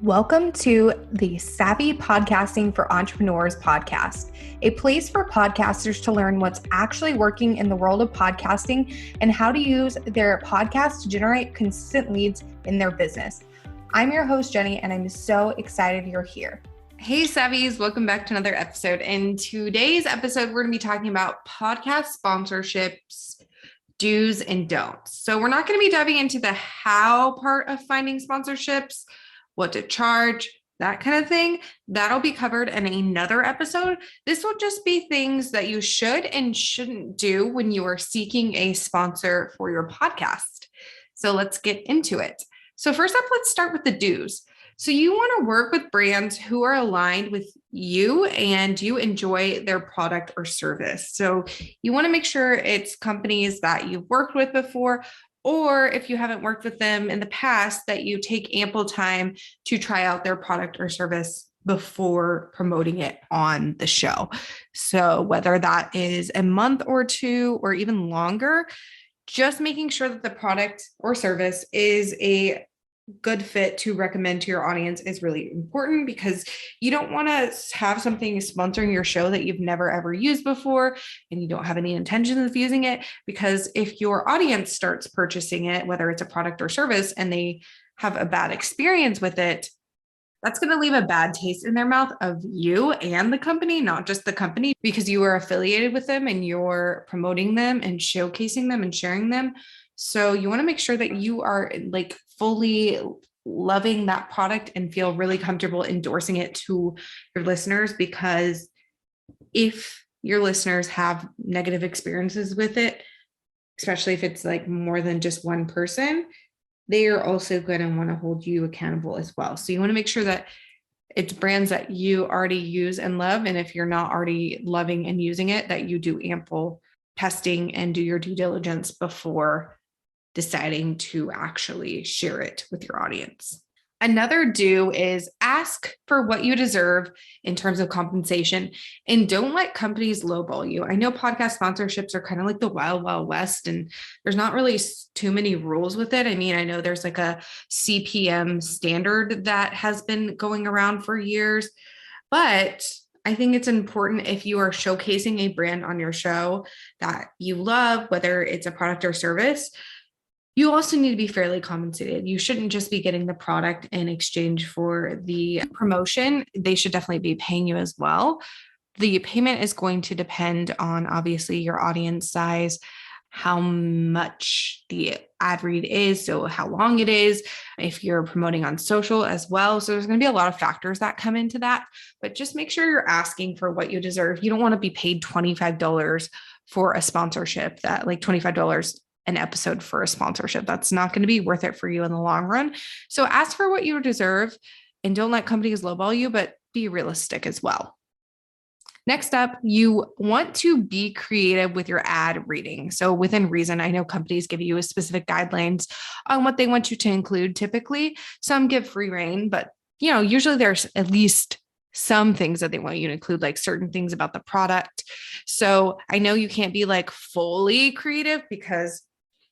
Welcome to the Savvy Podcasting for Entrepreneurs podcast, a place for podcasters to learn what's actually working in the world of podcasting and how to use their podcast to generate consistent leads in their business. I'm your host, Jenny, and I'm so excited you're here. Hey, Savvies, welcome back to another episode. In today's episode, we're going to be talking about podcast sponsorships, do's and don'ts. So we're not going to be diving into the how part of finding sponsorships, what to charge, that kind of thing. That'll be covered in another episode. This will just be things that you should and shouldn't do when you are seeking a sponsor for your podcast. So let's get into it. So first up, let's start with the do's. So you want to work with brands who are aligned with you and you enjoy their product or service. So you want to make sure it's companies that you've worked with before, or if you haven't worked with them in the past, that you take ample time to try out their product or service before promoting it on the show. So whether that is a month or two or even longer, just making sure that the product or service is a good fit to recommend to your audience is really important, because you don't want to have something sponsoring your show that you've never ever used before and you don't have any intentions of using it. Because if your audience starts purchasing it, whether it's a product or service, and they have a bad experience with it, that's going to leave a bad taste in their mouth of you and the company, not just the company, because you are affiliated with them and you're promoting them and showcasing them and sharing them. So you want to make sure that you are like fully loving that product and feel really comfortable endorsing it to your listeners, because if your listeners have negative experiences with it, especially if it's like more than just one person, they are also going to want to hold you accountable as well. So you want to make sure that it's brands that you already use and love. And if you're not already loving and using it, that you do ample testing and do your due diligence before deciding to actually share it with your audience. Another do is ask for what you deserve in terms of compensation, and don't let companies lowball you. I know podcast sponsorships are kind of like the wild, wild west, and there's not really too many rules with it. I mean, I know there's like a CPM standard that has been going around for years, but I think it's important, if you are showcasing a brand on your show that you love, whether it's a product or service, you also need to be fairly compensated. You shouldn't just be getting the product in exchange for the promotion. They should definitely be paying you as well. The payment is going to depend on, obviously, your audience size, how much the ad read is, so how long it is, if you're promoting on social as well. So there's going to be a lot of factors that come into that, but just make sure you're asking for what you deserve. You don't want to be paid $25 for a sponsorship, that like $25 an episode for a sponsorship. That's not going to be worth it for you in the long run. So ask for what you deserve and don't let companies lowball you, but be realistic as well. Next up, you want to be creative with your ad reading. So within reason, I know companies give you a specific guidelines on what they want you to include. Typically, some give free rein, but usually there's at least some things that they want you to include, like certain things about the product. So I know you can't be like fully creative, because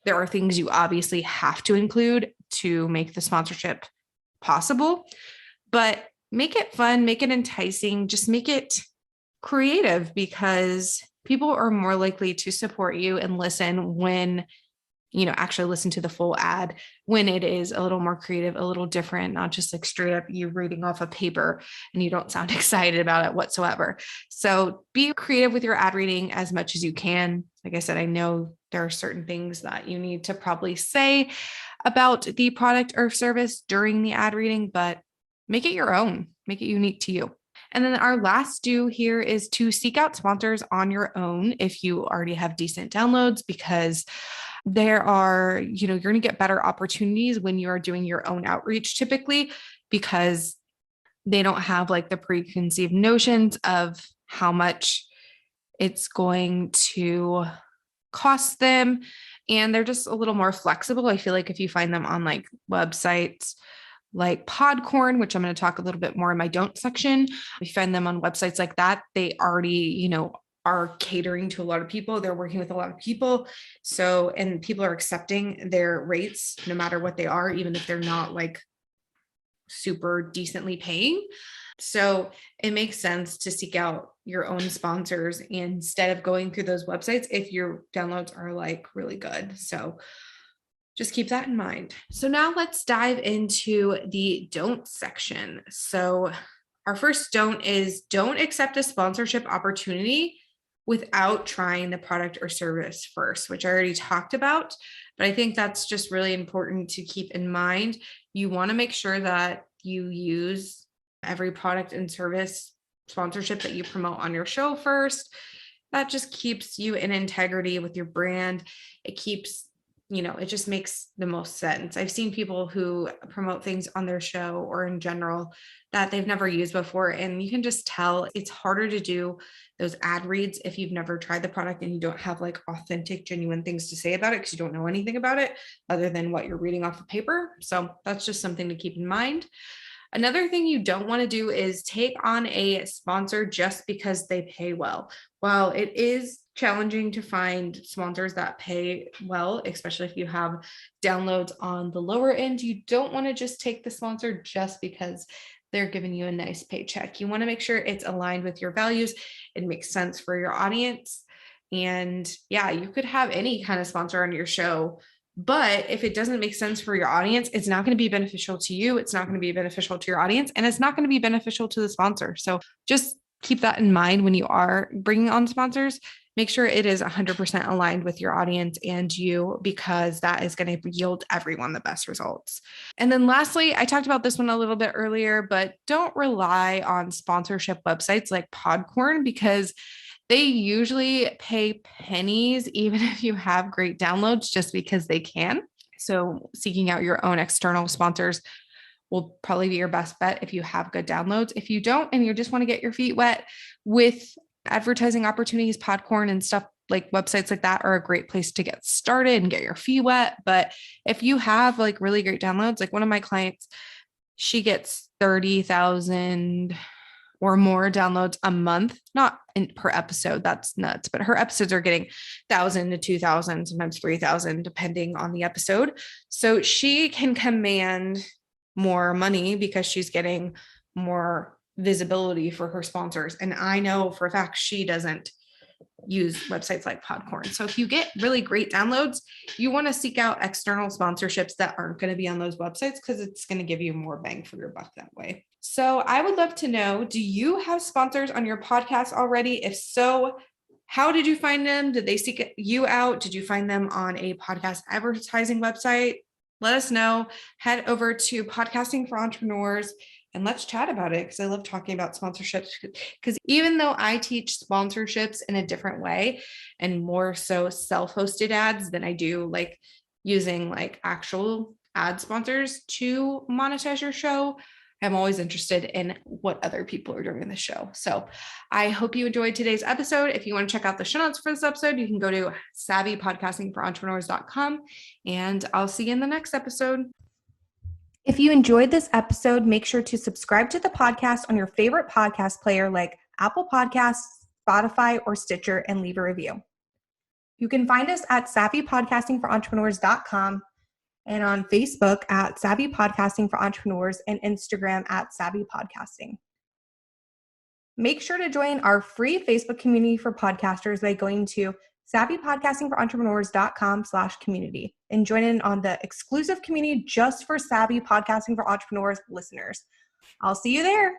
there are things you obviously have to include to make the sponsorship possible, but make it fun, make it enticing, just make it creative, because people are more likely to support you and listen when, actually listen to the full ad, when it is a little more creative, a little different, not just like straight up you reading off a paper and you don't sound excited about it whatsoever. So be creative with your ad reading as much as you can. Like I said, I know there are certain things that you need to probably say about the product or service during the ad reading, but make it your own, make it unique to you. And then our last do here is to seek out sponsors on your own if you already have decent downloads, because there are, you're going to get better opportunities when you are doing your own outreach typically, because they don't have like the preconceived notions of how much it's going to cost them. And they're just a little more flexible. I feel like if you find them on like websites like Podcorn, which I'm going to talk a little bit more in my don't section, if you find them on websites like that, they already, are catering to a lot of people. They're working with a lot of people. So, and people are accepting their rates no matter what they are, even if they're not like super decently paying. So it makes sense to seek out your own sponsors instead of going through those websites if your downloads are like really good. So just keep that in mind. So now let's dive into the don't section. So our first don't is don't accept a sponsorship opportunity without trying the product or service first, which I already talked about. But I think that's just really important to keep in mind. You want to make sure that you use every product and service sponsorship that you promote on your show first. That just keeps you in integrity with your brand. It keeps, it just makes the most sense. I've seen people who promote things on their show or in general that they've never used before. And you can just tell it's harder to do those ad reads if you've never tried the product and you don't have like authentic, genuine things to say about it because you don't know anything about it other than what you're reading off the paper. So that's just something to keep in mind. Another thing you don't want to do is take on a sponsor just because they pay well. While it is challenging to find sponsors that pay well, especially if you have downloads on the lower end, you don't want to just take the sponsor just because they're giving you a nice paycheck. You want to make sure it's aligned with your values. It makes sense for your audience. And yeah, you could have any kind of sponsor on your show, but if it doesn't make sense for your audience, it's not going to be beneficial to you. It's not going to be beneficial to your audience, and it's not going to be beneficial to the sponsor. So just keep that in mind when you are bringing on sponsors. Make sure it is 100% aligned with your audience and you, because that is going to yield everyone the best results. And then lastly, I talked about this one a little bit earlier, but don't rely on sponsorship websites like Podcorn because they usually pay pennies, even if you have great downloads, just because they can. So seeking out your own external sponsors will probably be your best bet if you have good downloads. If you don't, and you just want to get your feet wet with advertising opportunities, Podcorn and stuff like websites like that are a great place to get started and get your feet wet. But if you have like really great downloads, like one of my clients, she gets 30,000 or more downloads a month, not per episode. That's nuts. But her episodes are getting 1,000 to 2,000, sometimes 3,000, depending on the episode. So she can command more money because she's getting more visibility for her sponsors. And I know for a fact she doesn't use websites like Podcorn. So if you get really great downloads, you want to seek out external sponsorships that aren't going to be on those websites because it's going to give you more bang for your buck that way. So I would love to know, do you have sponsors on your podcast already? If so, how did you find them? Did they seek you out? Did you find them on a podcast advertising website? Let us know. Head over to Podcasting for Entrepreneurs and let's chat about it, because I love talking about sponsorships. Because even though I teach sponsorships in a different way and more so self-hosted ads than I do like using like actual ad sponsors to monetize your show, I'm always interested in what other people are doing in the show. So I hope you enjoyed today's episode. If you want to check out the show notes for this episode, you can go to savvypodcastingforentrepreneurs.com, and I'll see you in the next episode. If you enjoyed this episode, make sure to subscribe to the podcast on your favorite podcast player like Apple Podcasts, Spotify, or Stitcher, and leave a review. You can find us at savvypodcastingforentrepreneurs.com and on Facebook at Savvy Podcasting for Entrepreneurs and Instagram at Savvy Podcasting. Make sure to join our free Facebook community for podcasters by going to savvypodcastingforentrepreneurs.com/community and join in on the exclusive community just for Savvy Podcasting for Entrepreneurs listeners. I'll see you there.